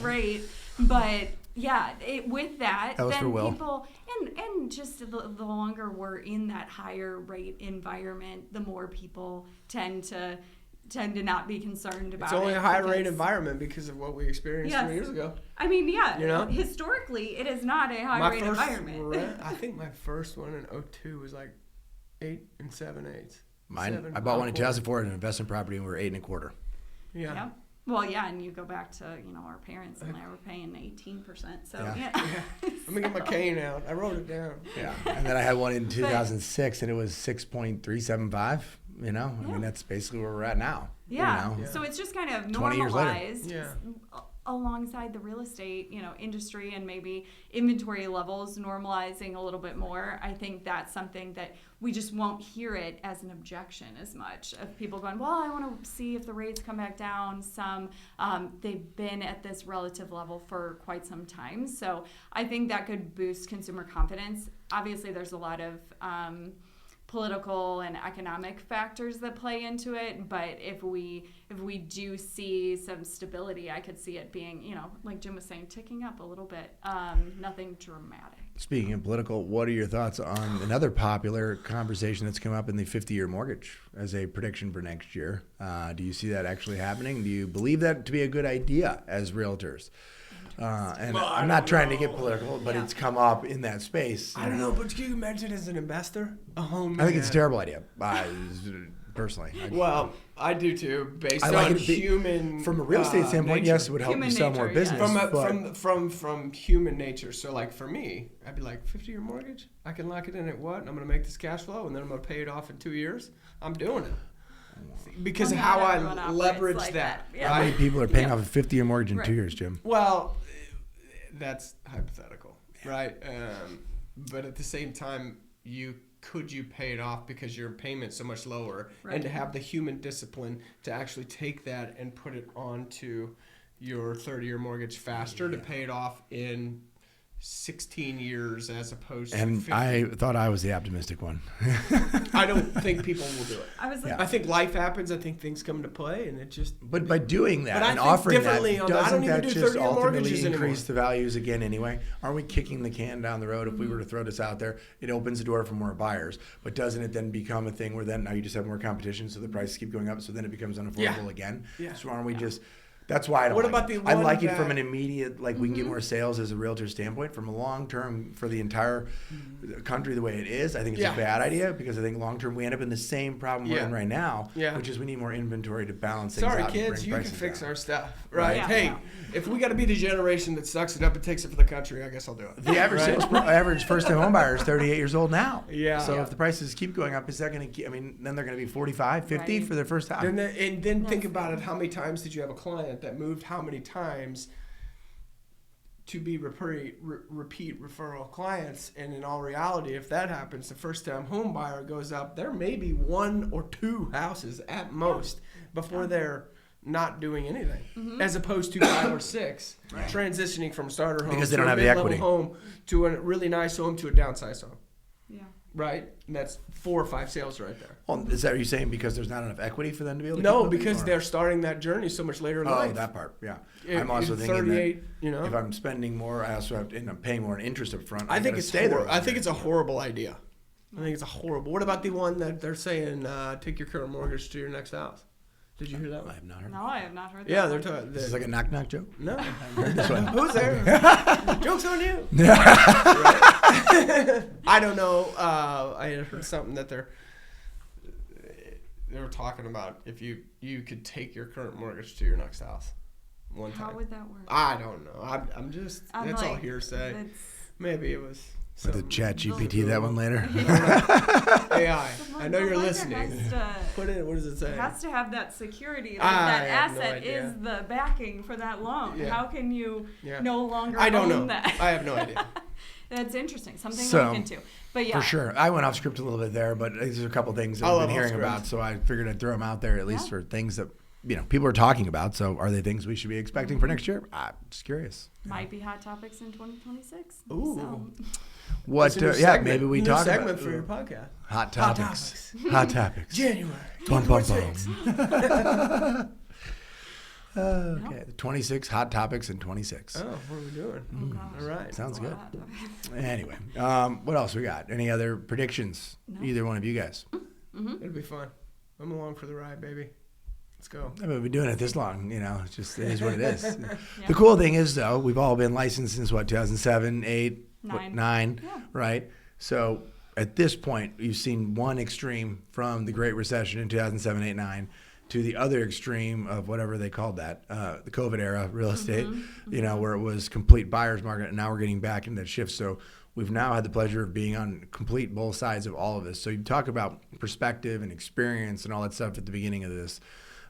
rate, but yeah, with that was then for Will. people and just the longer we're in that higher rate environment, the more people tend to not be concerned about it. It's only a high rate environment because of what we experienced 20 years ago. I mean, historically, it is not a high rate environment. I think my first one in 2002 was like 8 7/8. Mine, I bought one in 2004 in an investment property, and we were 8 1/4. Yeah. Yep. Well, yeah, and you go back to our parents, and they were paying 18%. So yeah. Let me get my cane out. I wrote it down. Yeah, and then I had one in 2006, and it was 6.375. I mean, that's basically where we're at now. Yeah. So it's just kind of 20 years later. normalized alongside the real estate, industry and maybe inventory levels normalizing a little bit more. I think that's something that we just won't hear it as an objection as much of people going, well, I want to see if the rates come back down some. They've been at this relative level for quite some time. So I think that could boost consumer confidence. Obviously, there's a lot of political and economic factors that play into it, but if we do see some stability, I could see it being, like Jim was saying, ticking up a little bit. Nothing dramatic. Speaking of political, what are your thoughts on another popular conversation that's come up in the 50-year mortgage as a prediction for next year? Do you see that actually happening? Do you believe that to be a good idea as realtors? I'm not trying to get political, but it's come up in that space. I don't know, but can you imagine as an investor, a home? I think it's a terrible idea, personally. Well, I do too, based I like on it human. From a real estate standpoint, nature. yes, it would help Human you sell nature, more business. From human nature. So like for me, I'd be like 50-year mortgage. I can lock it in at what? And I'm going to make this cash flow, and then I'm going to pay it off in 2 years. I'm doing it. Because of how I leverage like that. Yeah. How many people are paying off a 50-year mortgage in 2 years, Jim? Well, that's hypothetical, right? But at the same time, could you pay it off because your payment's so much lower, and to have the human discipline to actually take that and put it onto your 30-year mortgage faster to pay it off in 16 years as opposed to 50. I thought I was the optimistic one. I don't think people will do it. I think life happens. I think things come into play, and it just. But by doing that and think offering that, differently on doesn't I don't that even do just 30-year ultimately mortgages increase anymore. the values again anyway? Aren't we kicking the can down the road? If we were to throw this out there, it opens the door for more buyers. But doesn't it then become a thing where then now you just have more competition, so the prices keep going up, so then it becomes unaffordable again? Yeah. So aren't we just... That's why I don't What like about it. the I one like it that- from an immediate, we can get more sales as a realtor standpoint. From a long term, for the entire country the way it is, I think it's a bad idea because I think long term we end up in the same problem we're in right now, which is we need more inventory to balance things out. Sorry, and kids, bring you can prices fix down. our stuff, right? Yeah. Hey, if we got to be the generation that sucks it up and takes it for the country, I guess I'll do it. The average first-time home buyer is 38 years old now. Yeah. So if the prices keep going up, is that going to keep? I mean, then they're going to be 45, 50 for their first time. And then think about it. How many times did you have a client that moved? How many times to be repeat referral clients? And in all reality, if that happens, the first-time home buyer goes up. There may be 1 or 2 houses at most before they're not doing anything, as opposed to 5 or 6 transitioning from starter home Because they to don't a have the mid-level equity. home to a really nice home to a downsized home, Yeah. right? And that's 4 or 5 sales right there. Well, is that what you're saying? Because there's not enough equity for them to be able to? No, keep moving, because or? they're starting that journey so much later in life. Oh, that part, yeah. In I'm also thinking 38, that if I'm spending more, I also have to end up paying more in interest up front. I think it's stay there. I think it's a horrible idea. I think it's a horrible. What about the one that they're saying take your current mortgage to your next house? Did you hear that I one? have not heard. No, I have not heard that. Yeah, they're one. talking. This is like a knock-knock joke? No. This one. Who's there? Joke's on you. I don't know. I had heard something that they were talking about if you could take your current mortgage to your next house one time. How would that work? I don't know. I'm just. I'm That's all like, heirsay. that's- Maybe it was. With the chat GPT that one later. AI. I know The you're lender listening. has to- Put it. What does it say? It has to have that security. Like I that have no asset idea. is the backing for that loan. Yeah. How can you Yeah. no longer I don't own know. that? I have no idea. That's interesting. Something to So, look into. But yeah, For sure. I went off script a little bit there, but there's a couple things that I I've love been hearing off about, script. so I figured I'd throw them out there at least Yeah. for things that people are talking about. So are they things we should be expecting for next year? I'm just curious. Might be hot topics in 2026. Ooh. So. What? Maybe we talk segment about for your podcast. hot topics. Hot topics. January. Bum, bum, 26. Okay, 26 hot topics in 26. Oh, what are we doing? Oh, gosh. All right. Sounds That's a good. lot of topics. Anyway, what else we got? Any other predictions? No. Either one of you guys? It'll be fun. I'm along for the ride, baby. Let's go. I mean, we've been doing it this long, it's just, it is what it is. Yeah. The cool thing is, though, we've all been licensed since, 2007, 8, Nine. 9, Yeah. right? So at this point, you've seen one extreme from the Great Recession in 2007, 8, 9 to the other extreme of whatever they called that, the COVID era real estate, where it was complete buyer's market, and now we're getting back into that shift. So we've now had the pleasure of being on complete both sides of all of this. So you talk about perspective and experience and all that stuff at the beginning of this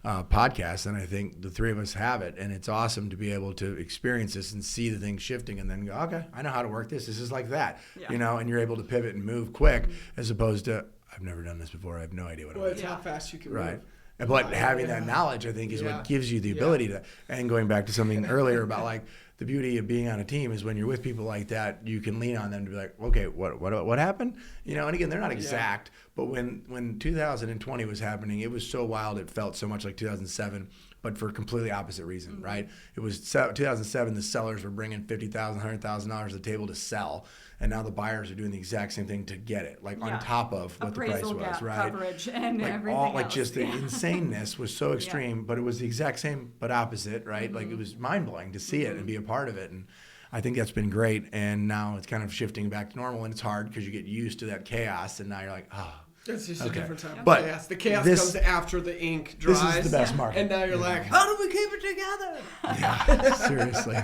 podcast, and I think the three of us have it, and it's awesome to be able to experience this and see the things shifting and then go, okay, I know how to work this. This is like that, Yeah. and you're able to pivot and move quick as opposed to, I've never done this before. I have no idea what Well, I'm it's doing. how fast you can Right. move. But having that knowledge, I think, is what gives you the ability to, and going back to something earlier about like the beauty of being on a team is when you're with people like that, you can lean on them to be like, okay, what happened? And again, they're not exact, but when 2020 was happening, it was so wild. It felt so much like 2007, but for a completely opposite reason, right? It was 2007, the sellers were bringing $50,000, $100,000 to the table to sell. And now the buyers are doing the exact same thing to get it, like on top of what Appraisal the price was, gap right? coverage and Like everything all, like else. just the insaneness was so extreme, but it was the exact same but opposite, right? Like it was mind blowing to see it and be a part of it, and I think that's been great. And now it's kind of shifting back to normal, and it's hard because you get used to that chaos, and now you're like, oh. It's just a different type of But chaos. The chaos this- comes after the ink dries. This is the best market. And now you're like, how do we keep it together? Yeah, seriously.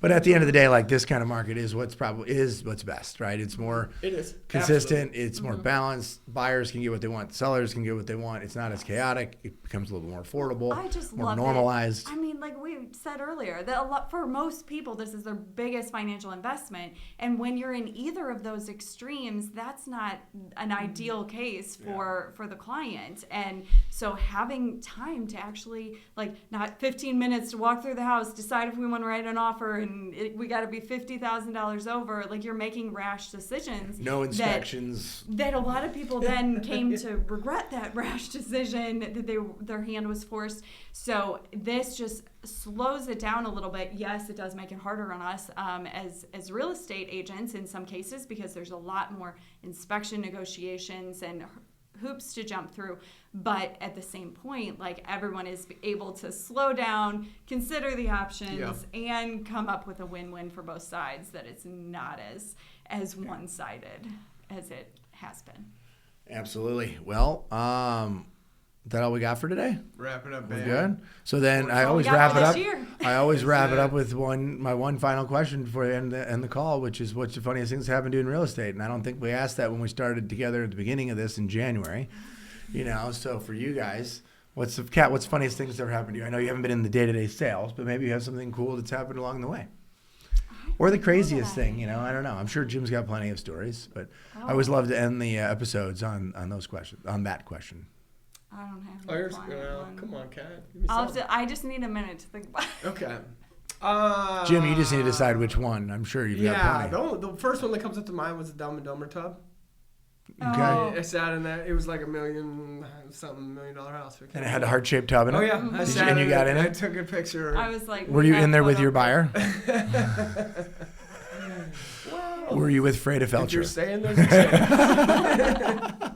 But at the end of the day, like this kind of market is what's best, right? It's more It is. consistent. It's more balanced. Buyers can get what they want. Sellers can get what they want. It's not as chaotic. It becomes a little more affordable. I just more love normalized. it. I mean, like we said earlier, that a lot for most people, this is their biggest financial investment. And when you're in either of those extremes, that's not an ideal case for the client. And so having time to actually, like, not 15 minutes to walk through the house, decide if we want to write an offer, and we got to be $50,000 over. Like, you're making rash decisions. No inspections. That a lot of people then came to regret that rash decision that their hand was forced. So this just slows it down a little bit. Yes, it does make it harder on us as real estate agents in some cases, because there's a lot more inspection negotiations and hoops to jump through. But at the same point, like, everyone is able to slow down, consider the options, and come up with a win-win for both sides, that it's not as one-sided as it has been. Absolutely. Well, is that all we got for today? Wrap it up, We're baby. good. So then I all we always got wrap for it this up. year. I always wrap it it. up with my one final question before I end the call, which is, what's the funniest thing that's happened to you in real estate? And I don't think we asked that when we started together at the beginning of this in January. So for you guys, what's the funniest thing that's ever happened to you? I know you haven't been in the day-to-day sales, but maybe you have something cool that's happened along the way. Or the craziest thing, I don't know. I'm sure Jim's got plenty of stories, but I always love to end the episodes on those questions, on that question. I don't have Oh, any you're, final one. come on, Kat. Give me I'll something. I just need a minute to think about it. Okay. Jim, you just need to decide which one. I'm sure you've got plenty. The first one that comes up to mind was the Dumb and Dumber tub. Okay. Oh. I sat in that. It was like $1 million house. And it had a heart-shaped tub in it? Oh yeah, I sat And you got in I it? took a picture. I was like, Were we you have in there with photo your proof. buyer? Were you with Freda If you're Felcher? saying there's a chance.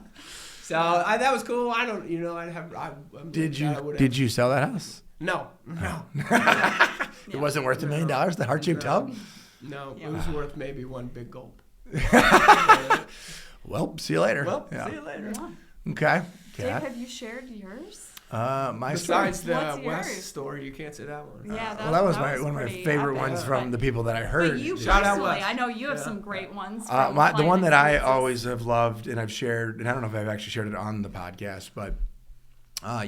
So that was cool. I don't, I'd have. Did you sell that house? No. It wasn't worth $1 million, the heart-shaped tub? No, it was worth maybe one big gulp. Well, see you later. Well, Yeah. see you later. Yeah. Okay. Dave, Kat? have you shared yours? My story. Besides the What's West yours? story, you can't say that one. Yeah, Well, that was was one of my pretty favorite epic. ones from the people that I heard. But you Shout out personally, Wes. I know you have Yeah. some great ones. The from one client that I experiences. always have loved and I've shared, and I don't know if I've actually shared it on the podcast, but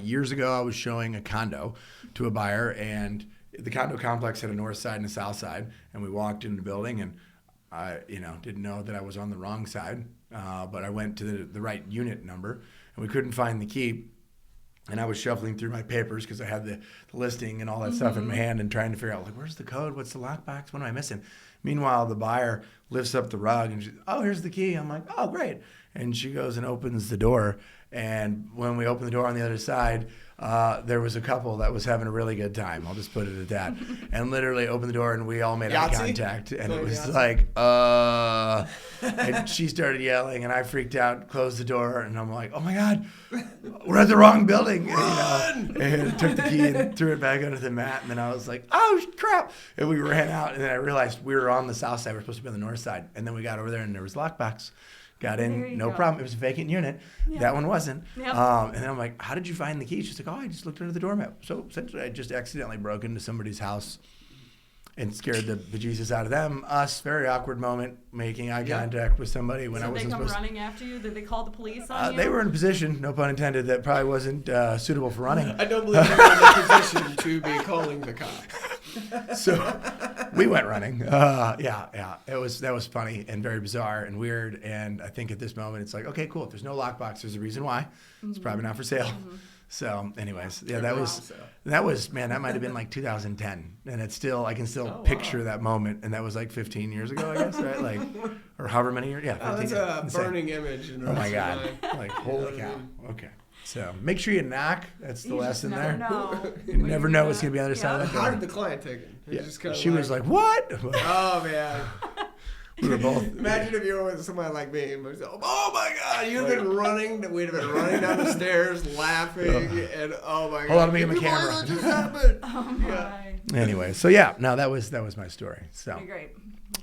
years ago I was showing a condo to a buyer, and the condo complex had a north side and a south side, and we walked into the building, and I didn't know that I was on the wrong side, but I went to the right unit number, and we couldn't find the key. And I was shuffling through my papers because I had the listing and all that stuff in my hand and trying to figure out, like, where's the code? What's the lockbox? What am I missing? Meanwhile, the buyer lifts up the rug and she's, oh, here's the key. I'm like, oh, great. And she goes and opens the door. And when we opened the door on the other side, there was a couple that was having a really good time. I'll just put it at that. And literally opened the door and we all made eye contact. And it was like, and she started yelling and I freaked out, closed the door. And I'm like, oh my God, we're at the wrong building. And took the key and threw it back under the mat. And then I was like, oh crap. And we ran out. And then I realized we were on the south side. We were supposed to be on the north side. And then we got over there and there was lockbox. Got in, no problem. It was a vacant unit. Yeah. That one wasn't. Yep. And then I'm like, how did you find the key? She's like, oh, I just looked under the doormat. So essentially, I just accidentally broke into somebody's house and scared the bejesus out of them. Us, very awkward moment, making eye contact with somebody when I wasn't supposed to. Did they come running after you? Did they call the police on you? They were in a position, no pun intended, that probably wasn't suitable for running. I don't believe they were in a position to be calling the cops. So we went running. That was funny and very bizarre and weird. And I think at this moment, it's like, okay, cool. If there's no lockbox, there's a reason why. It's probably not for sale. So anyways, that was, man, that might have been like 2010. And it's still, I can still picture that moment. And that was like 15 years ago, I guess, right? Like, or however many years. Yeah, 15 that's a burning image. Oh my God. Like, holy cow. Okay. So make sure you knock. That's the lesson there. You never know what's going to be on the other side of that door. How did the client take it? Yeah. She was like, what? Oh, man. We were both. Imagine if you were with somebody like me and was, oh my God, you'd have been running. We'd have been running down the stairs, laughing, and oh my God. Hold on, let me get my camera. What just happened? Oh my. Anyway, so yeah, no, that was my story. So great.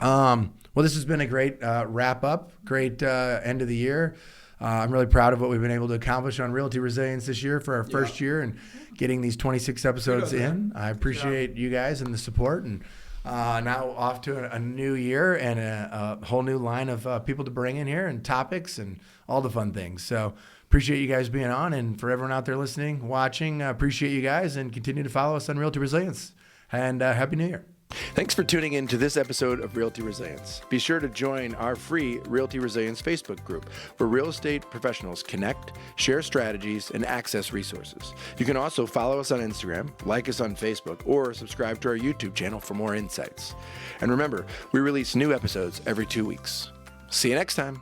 Well, this has been a great wrap up, great end of the year. I'm really proud of what we've been able to accomplish on Realty Resilience this year for our first year and getting these 26 episodes in. I appreciate you guys and the support, and now off to a new year and a whole new line of people to bring in here and topics and all the fun things. So appreciate you guys being on, and for everyone out there listening, watching, appreciate you guys, and continue to follow us on Realty Resilience. And Happy New Year. Thanks for tuning in to this episode of Realty Resilience. Be sure to join our free Realty Resilience Facebook group, where real estate professionals connect, share strategies, and access resources. You can also follow us on Instagram, like us on Facebook, or subscribe to our YouTube channel for more insights. And remember, we release new episodes every 2 weeks. See you next time.